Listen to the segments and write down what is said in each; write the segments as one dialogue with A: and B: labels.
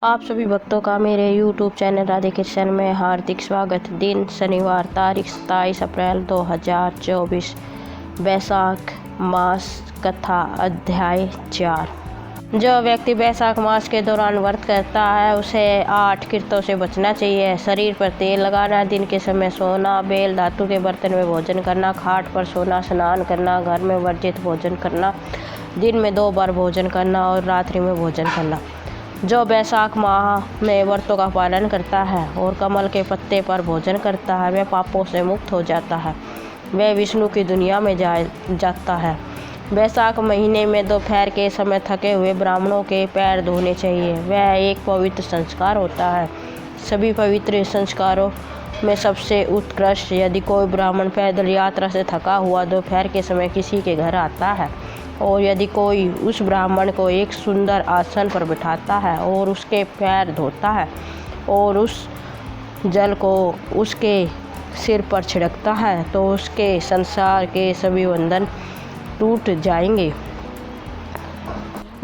A: आप सभी भक्तों का मेरे YouTube चैनल राधे कृष्ण में हार्दिक स्वागत। दिन शनिवार, तारीख 27 अप्रैल 2024। बैसाख मास कथा अध्याय 4। जो व्यक्ति बैसाख मास के दौरान व्रत करता है उसे 8 किरतों से बचना चाहिए। शरीर पर तेल लगाना, दिन के समय सोना, बेल धातु के बर्तन में भोजन करना, खाट पर सोना, स्नान करना, घर में वर्जित भोजन करना, दिन में 2 बार भोजन करना और रात्रि में भोजन करना। जो बैसाख माह में व्रतों का पालन करता है और कमल के पत्ते पर भोजन करता है वह पापों से मुक्त हो जाता है, वह विष्णु की दुनिया में जाता है। बैसाख महीने में दोपहर के समय थके हुए ब्राह्मणों के पैर धोने चाहिए, वह एक पवित्र संस्कार होता है। सभी पवित्र संस्कारों में सबसे उत्कृष्ट यदि कोई ब्राह्मण पैदल यात्रा से थका हुआ दोपहर के समय किसी के घर आता है और यदि कोई उस ब्राह्मण को एक सुंदर आसन पर बिठाता है और उसके पैर धोता है और उस जल को उसके सिर पर छिड़कता है तो उसके संसार के सभी बंधन टूट जाएंगे।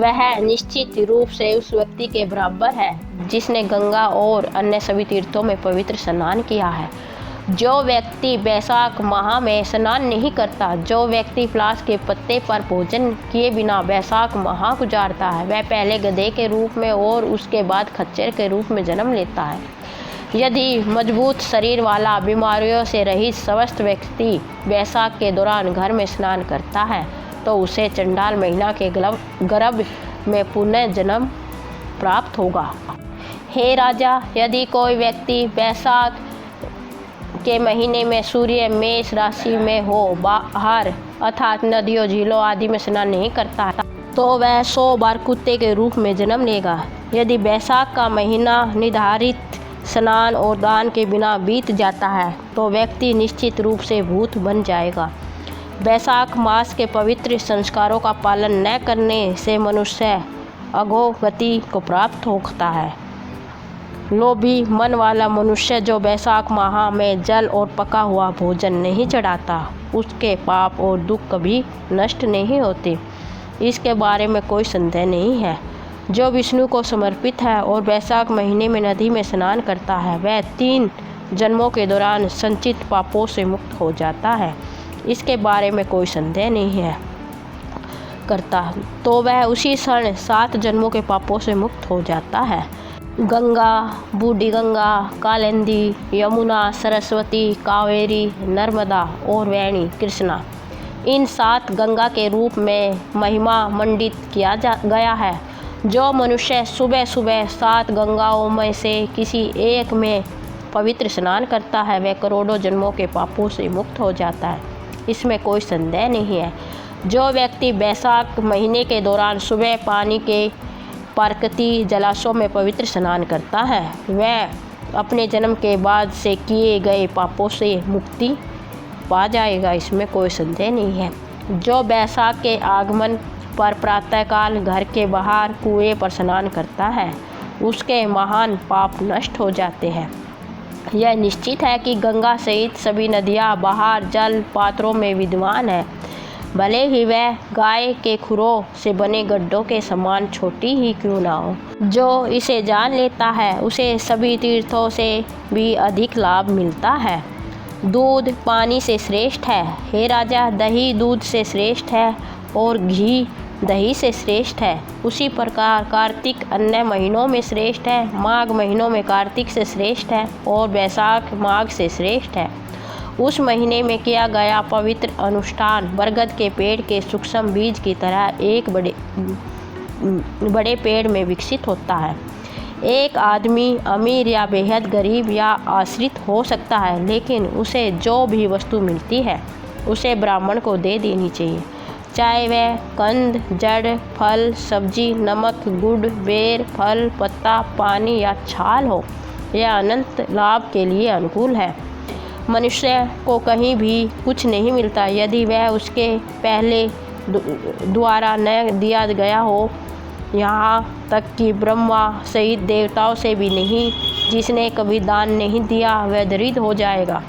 A: वह निश्चित रूप से उस व्यक्ति के बराबर है जिसने गंगा और अन्य सभी तीर्थों में पवित्र स्नान किया है। जो व्यक्ति बैसाख माह में स्नान नहीं करता, जो व्यक्ति पलाश के पत्ते पर भोजन किए बिना बैसाख माह गुजारता है वह पहले गधे के रूप में और उसके बाद खच्चर के रूप में जन्म लेता है। यदि मजबूत शरीर वाला बीमारियों से रहित स्वस्थ व्यक्ति बैसाख के दौरान घर में स्नान करता है तो उसे चंडाल महीना के गर्भ में पुनः जन्म प्राप्त होगा। हे राजा, यदि कोई व्यक्ति बैसाख के महीने में सूर्य मेष राशि में हो बाहर अर्थात नदियों, झीलों आदि में स्नान नहीं करता तो वह 100 बार कुत्ते के रूप में जन्म लेगा। यदि बैसाख का महीना निर्धारित स्नान और दान के बिना बीत जाता है तो व्यक्ति निश्चित रूप से भूत बन जाएगा। बैसाख मास के पवित्र संस्कारों का पालन न करने से मनुष्य अधोगति को प्राप्त होता है। लोभी मन वाला मनुष्य जो बैसाख माह में जल और पका हुआ भोजन नहीं चढ़ाता उसके पाप और दुख कभी नष्ट नहीं होते, इसके बारे में कोई संदेह नहीं है। जो विष्णु को समर्पित है और बैसाख महीने में नदी में स्नान करता है वह 3 जन्मों के दौरान संचित पापों से मुक्त हो जाता है, इसके बारे में कोई संदेह नहीं है करता तो वह उसी क्षण 7 जन्मों के पापों से मुक्त हो जाता है। गंगा, बूढ़ी गंगा, कालिंदी, यमुना, सरस्वती, कावेरी, नर्मदा और वेणी, कृष्णा, इन 7 गंगा के रूप में महिमा मंडित किया गया है। जो मनुष्य सुबह सुबह 7 गंगाओं में से किसी एक में पवित्र स्नान करता है वह करोड़ों जन्मों के पापों से मुक्त हो जाता है, इसमें कोई संदेह नहीं है। जो व्यक्ति बैसाख महीने के दौरान सुबह पानी के प्राकृतिक जलाशयों में पवित्र स्नान करता है वह अपने जन्म के बाद से किए गए पापों से मुक्ति पा जाएगा, इसमें कोई संदेह नहीं है। जो बैसाख के आगमन पर प्रातःकाल घर के बाहर कुएं पर स्नान करता है उसके महान पाप नष्ट हो जाते हैं। यह निश्चित है कि गंगा सहित सभी नदियाँ बाहर जल पात्रों में विद्यमान है, भले ही वह गाय के खुरों से बने गड्ढों के समान छोटी ही क्यों ना हो। जो इसे जान लेता है उसे सभी तीर्थों से भी अधिक लाभ मिलता है। दूध पानी से श्रेष्ठ है। हे राजा, दही दूध से श्रेष्ठ है और घी दही से श्रेष्ठ है। उसी प्रकार कार्तिक अन्य महीनों में श्रेष्ठ है, माघ महीनों में कार्तिक से श्रेष्ठ है और बैसाख माघ से श्रेष्ठ है। उस महीने में किया गया पवित्र अनुष्ठान बरगद के पेड़ के सूक्ष्म बीज की तरह एक बड़े पेड़ में विकसित होता है। एक आदमी अमीर या बेहद गरीब या आश्रित हो सकता है, लेकिन उसे जो भी वस्तु मिलती है उसे ब्राह्मण को दे देनी चाहिए, चाहे वह कंद, जड़, फल, सब्जी, नमक, गुड़, बेर, फल, पत्ता, पानी या छाल हो। यह अनंत लाभ के लिए अनुकूल है। मनुष्य को कहीं भी कुछ नहीं मिलता यदि वह उसके पहले द्वारा न दिया गया हो, यहाँ तक कि ब्रह्मा सहित देवताओं से भी नहीं। जिसने कभी दान नहीं दिया वह दरिद्र हो जाएगा।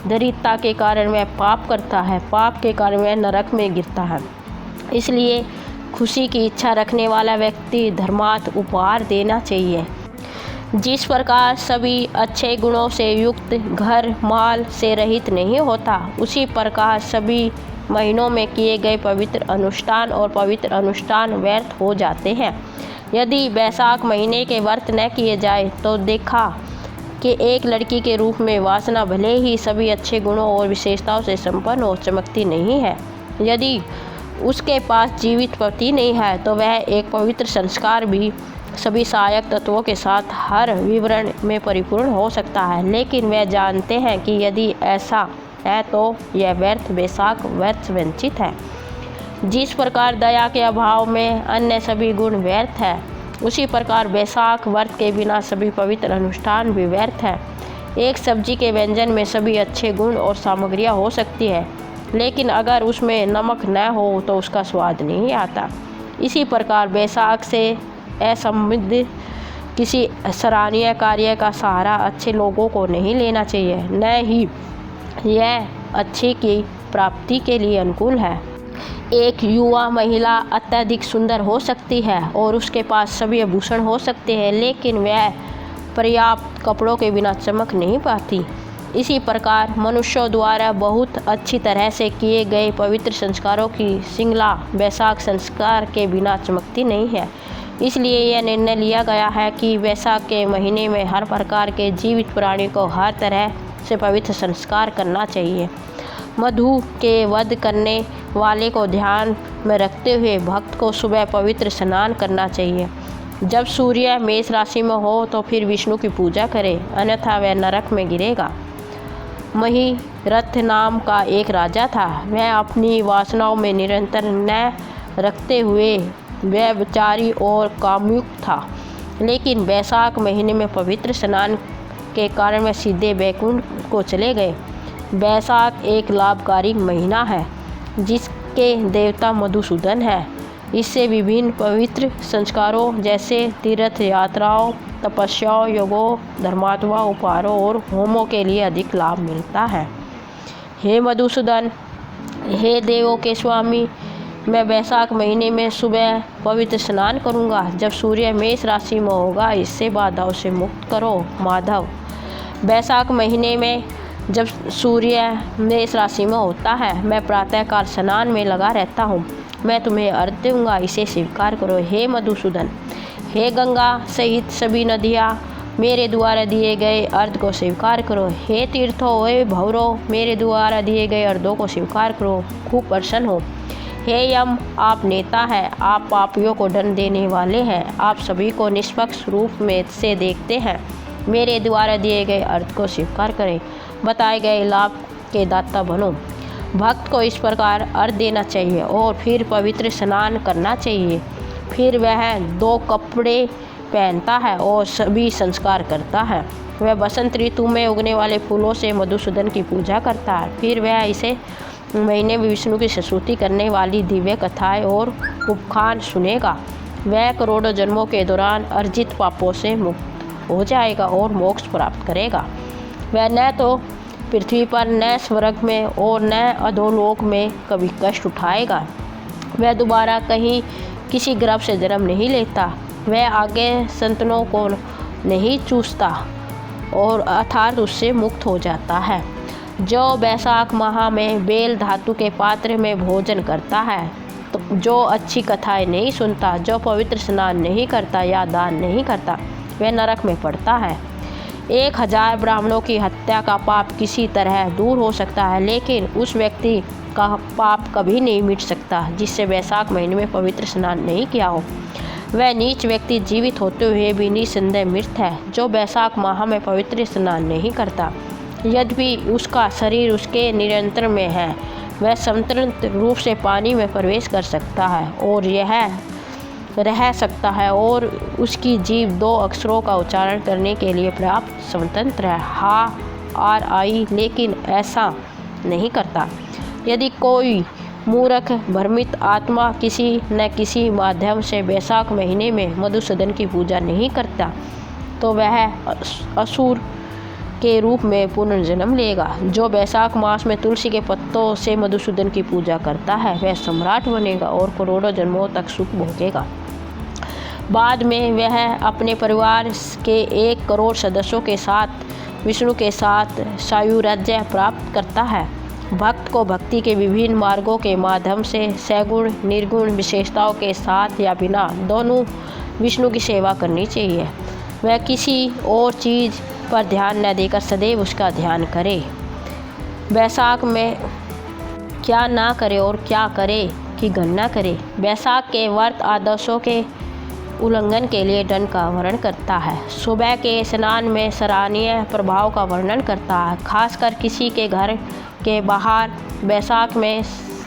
A: दरिद्रता के कारण वह पाप करता है, पाप के कारण वह नरक में गिरता है। इसलिए खुशी की इच्छा रखने वाला व्यक्ति धर्मार्थ उपहार देना चाहिए। जिस प्रकार सभी अच्छे गुणों से युक्त घर माल से रहित नहीं होता, उसी प्रकार सभी महीनों में किए गए पवित्र अनुष्ठान और पवित्र अनुष्ठान व्यर्थ हो जाते हैं। यदि वैशाख महीने के व्रत न किए जाए तो देखा कि एक लड़की के रूप में वासना भले ही सभी अच्छे गुणों और विशेषताओं से संपन्न हो, चमकती नहीं है। यदि उसके पास जीवित पति नहीं है तो वह एक पवित्र संस्कार भी सभी सहायक तत्वों के साथ हर विवरण में परिपूर्ण हो सकता है, लेकिन वे जानते हैं कि यदि ऐसा है तो यह व्यर्थ वैशाख व्यर्थ वंचित है। जिस प्रकार दया के अभाव में अन्य सभी गुण व्यर्थ है, उसी प्रकार वैशाख व्रत के बिना सभी पवित्र अनुष्ठान भी व्यर्थ है। एक सब्जी के व्यंजन में सभी अच्छे गुण और सामग्रियाँ हो सकती है, लेकिन अगर उसमें नमक न हो तो उसका स्वाद नहीं आता। इसी प्रकार वैशाख से असमृद्ध किसी सराहनीय कार्य का सहारा अच्छे लोगों को नहीं लेना चाहिए, न ही यह अच्छे की प्राप्ति के लिए अनुकूल है। एक युवा महिला अत्यधिक सुंदर हो सकती है और उसके पास सभी आभूषण हो सकते हैं, लेकिन वह पर्याप्त कपड़ों के बिना चमक नहीं पाती। इसी प्रकार मनुष्यों द्वारा बहुत अच्छी तरह से किए गए पवित्र संस्कारों की श्रृंखला वैशाख संस्कार के बिना चमकती नहीं है। इसलिए यह निर्णय लिया गया है कि वैशाख के महीने में हर प्रकार के जीवित प्राणी को हर तरह से पवित्र संस्कार करना चाहिए। मधु के वध करने वाले को ध्यान में रखते हुए भक्त को सुबह पवित्र स्नान करना चाहिए। जब सूर्य मेष राशि में हो तो फिर विष्णु की पूजा करें, अन्यथा वह नरक में गिरेगा। महीरथ नाम का एक राजा था। वह अपनी वासनाओं में निरंतर न रखते हुए व्यभिचारी और कामयुक्त था, लेकिन वैशाख महीने में पवित्र स्नान के कारण वह सीधे वैकुंठ को चले गए। वैशाख एक लाभकारी महीना है जिसके देवता मधुसूदन है। इससे विभिन्न पवित्र संस्कारों जैसे तीर्थ यात्राओं, तपस्याओं, योगों, धर्मात्मा उपहारों और होमों के लिए अधिक लाभ मिलता है। हे मधुसूदन, हे देवों के स्वामी, मैं वैशाख महीने में सुबह पवित्र स्नान करूंगा जब सूर्य मेष राशि में होगा। इससे बाधाओं से मुक्त करो माधव। वैशाख महीने में जब सूर्य मेष राशि में होता है, मैं प्रातःकाल स्नान में लगा रहता हूँ। मैं तुम्हें अर्घ्य दूंगा, इसे स्वीकार करो। हे मधुसूदन, हे गंगा सहित सभी नदियाँ, मेरे द्वारा दिए गए अर्घ्य को स्वीकार करो। हे तीर्थों, हे भंवरों, मेरे द्वारा दिए गए अर्घ्यों को स्वीकार करो, खूब प्रसन्न हो। हे यम, आप नेता हैं, आप पापियों को दंड देने वाले हैं, आप सभी को निष्पक्ष रूप में से देखते हैं। मेरे द्वारा दिए गए अर्घ्य को स्वीकार करें, बताए गए लाभ के दाता बनो। भक्त को इस प्रकार अर्घ्य देना चाहिए और फिर पवित्र स्नान करना चाहिए। फिर वह 2 कपड़े पहनता है और सभी संस्कार करता है। वह बसंत ऋतु में उगने वाले फूलों से मधुसूदन की पूजा करता है। फिर वह इसे महीने में विष्णु की स्तुति करने वाली दिव्य कथाएं और उपख्यान सुनेगा। वह करोड़ों जन्मों के दौरान अर्जित पापों से मुक्त हो जाएगा और मोक्ष प्राप्त करेगा। वह न तो पृथ्वी पर, न स्वर्ग में और न अधोलोक में कभी कष्ट उठाएगा। वह दोबारा कहीं किसी गर्भ से जन्म नहीं लेता। वह आगे संतानों को नहीं चूसता और अर्थात उससे मुक्त हो जाता है। जो वैशाख माह में बेल धातु के पात्र में भोजन करता है, तो जो अच्छी कथाएं नहीं सुनता, जो पवित्र स्नान नहीं करता या दान नहीं करता, वह नरक में पड़ता है। 1000 ब्राह्मणों की हत्या का पाप किसी तरह दूर हो सकता है, लेकिन उस व्यक्ति का पाप कभी नहीं मिट सकता जिससे वैशाख महीने में पवित्र स्नान नहीं किया हो। वह नीच व्यक्ति जीवित होते हुए भी निसंदेह मृत है जो वैशाख माह में पवित्र स्नान नहीं करता। यद्यपि उसका शरीर उसके नियंत्रण में है, वह स्वतंत्र रूप से पानी में प्रवेश कर सकता है और यह रह सकता है और उसकी जीभ 2 अक्षरों का उच्चारण करने के लिए पर्याप्त स्वतंत्र है, हा, आर, आई, लेकिन ऐसा नहीं करता। यदि कोई मूर्ख भ्रमित आत्मा किसी न किसी माध्यम से वैशाख महीने में मधुसूदन की पूजा नहीं करता तो वह असुर के रूप में पुनर्जन्म लेगा। जो वैशाख मास में तुलसी के पत्तों से मधुसूदन की पूजा करता है वह सम्राट बनेगा और करोड़ों जन्मों तक सुख भोगेगा। बाद में वह अपने परिवार के 1 करोड़ सदस्यों के साथ विष्णु के साथ सायुज्य प्राप्त करता है। भक्त को भक्ति के विभिन्न मार्गों के माध्यम से सगुण निर्गुण विशेषताओं के साथ या बिना दोनों विष्णु की सेवा करनी चाहिए। वह किसी और चीज़ पर ध्यान न देकर सदैव उसका ध्यान करे। बैसाख में क्या ना करे और क्या करे की गणना करे। बैसाख के व्रत आदर्शों के उल्लंघन के लिए दंड का वर्णन करता है। सुबह के स्नान में सराहनीय प्रभाव का वर्णन करता है। खासकर किसी के घर के बाहर बैसाख में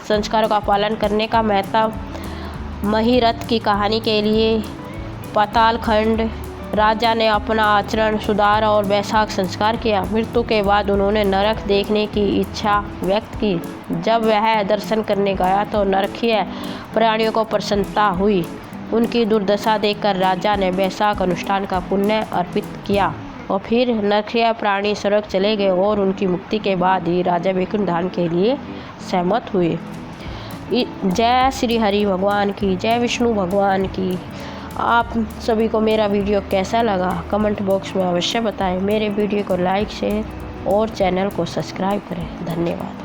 A: संस्कारों का पालन करने का महत्व। महिरथ की कहानी के लिए पातालखंड राजा ने अपना आचरण सुधारा और बैसाख संस्कार किया। मृत्यु के बाद उन्होंने नरक देखने की इच्छा व्यक्त की। जब वह दर्शन करने गया तो नरकीय प्राणियों को प्रसन्नता हुई। उनकी दुर्दशा देखकर राजा ने बैसाख अनुष्ठान का पुण्य अर्पित किया और फिर नरकीय प्राणी स्वर्ग चले गए और उनकी मुक्ति के बाद ही राजा वैकुंठ धाम के लिए सहमत हुए। जय श्री हरि भगवान की, जय विष्णु भगवान की। आप सभी को मेरा वीडियो कैसा लगा कमेंट बॉक्स में अवश्य बताएं। मेरे वीडियो को लाइक शेयर और चैनल को सब्सक्राइब करें। धन्यवाद।